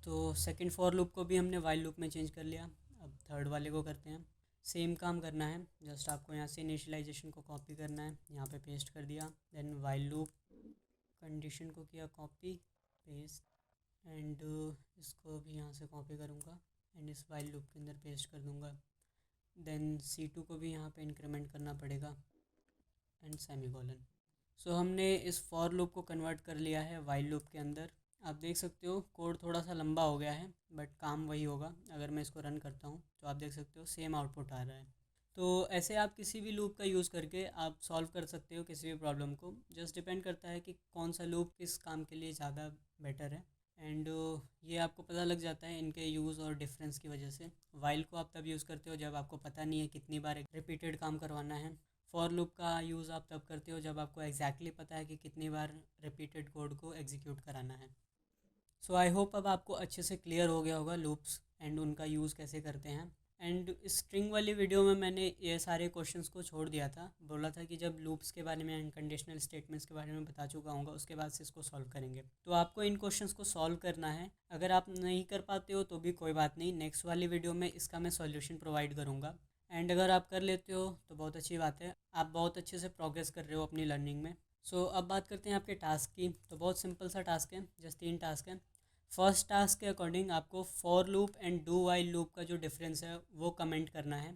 तो सेकंड फॉर लूप को भी हमने वाइल लूप में चेंज कर लिया। अब थर्ड वाले को करते हैं। सेम काम करना है, जस्ट आपको यहाँ से इनिशियलाइजेशन को कॉपी करना है, यहाँ पे पेस्ट कर दिया, देन वाइल लूप, कंडीशन को किया कॉपी, पेस्ट, एंड इसको भी यहाँ से कॉपी करूँगा एंड इस वाइल लूप के अंदर पेस्ट कर दूँगा। देन C2 को भी यहाँ पे इंक्रीमेंट करना पड़ेगा एंड सेमीकोलन। सो हमने इस फॉर लूप को कन्वर्ट कर लिया है वाइल लूप के अंदर। आप देख सकते हो कोड थोड़ा सा लंबा हो गया है, बट काम वही होगा। अगर मैं इसको रन करता हूँ तो आप देख सकते हो सेम आउटपुट आ रहा है। तो ऐसे आप किसी भी लूप का यूज़ करके आप सॉल्व कर सकते हो किसी भी प्रॉब्लम को। जस्ट डिपेंड करता है कि कौन सा लूप किस काम के लिए ज़्यादा बेटर है, एंड ये आपको पता लग जाता है इनके यूज़ और डिफरेंस की वजह से। वाइल को आप तब यूज़ करते हो जब आपको पता नहीं है कितनी बार रिपीटेड काम करवाना है। फॉर लूप का यूज़ आप तब करते हो जब आपको एग्जैक्टली पता है कि कितनी बार रिपीटेड कोड को एग्जीक्यूट कराना है। सो आई होप अब आपको अच्छे से क्लियर हो गया होगा लूप्स एंड उनका यूज़ कैसे करते हैं। एंड स्ट्रिंग वाली वीडियो में मैंने ये सारे क्वेश्चंस को छोड़ दिया था, बोला था कि जब लूप्स के बारे में एंड कंडीशनल स्टेटमेंट्स के बारे में बता चुका हूँगा उसके बाद से इसको सॉल्व करेंगे। तो आपको इन क्वेश्चंस को सॉल्व करना है। अगर आप नहीं कर पाते हो तो भी कोई बात नहीं, नेक्स्ट वाली वीडियो में इसका मैं सॉल्यूशन प्रोवाइड करूँगा। एंड अगर आप कर लेते हो तो बहुत अच्छी बात है, आप बहुत अच्छे से प्रोग्रेस कर रहे हो अपनी लर्निंग में। सो अब बात करते हैं आपके टास्क की। तो बहुत सिंपल सा टास्क है, जस्ट 3 टास्क हैं। फर्स्ट टास्क के अकॉर्डिंग आपको for loop and do while loop का जो डिफरेंस है वो कमेंट करना है।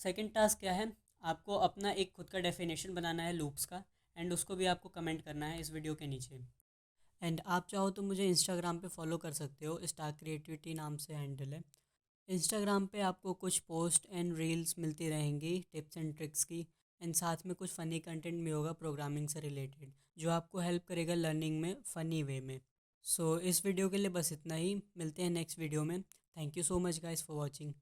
सेकंड टास्क क्या है, आपको अपना एक खुद का डेफिनेशन बनाना है लूप्स का, एंड उसको भी आपको कमेंट करना है इस वीडियो के नीचे। एंड आप चाहो तो मुझे इंस्टाग्राम पे फॉलो कर सकते हो, स्टार क्रिएटिविटी नाम से हैंडल है। इंस्टाग्राम पे आपको कुछ पोस्ट एंड रील्स मिलती रहेंगी टिप्स एंड ट्रिक्स की, एंड साथ में कुछ फ़नी कंटेंट भी होगा प्रोग्रामिंग से रिलेटेड, जो आपको हेल्प करेगा लर्निंग में फ़नी वे में। सो इस वीडियो के लिए बस इतना ही, मिलते हैं नेक्स्ट वीडियो में। Thank you so much guys for watching.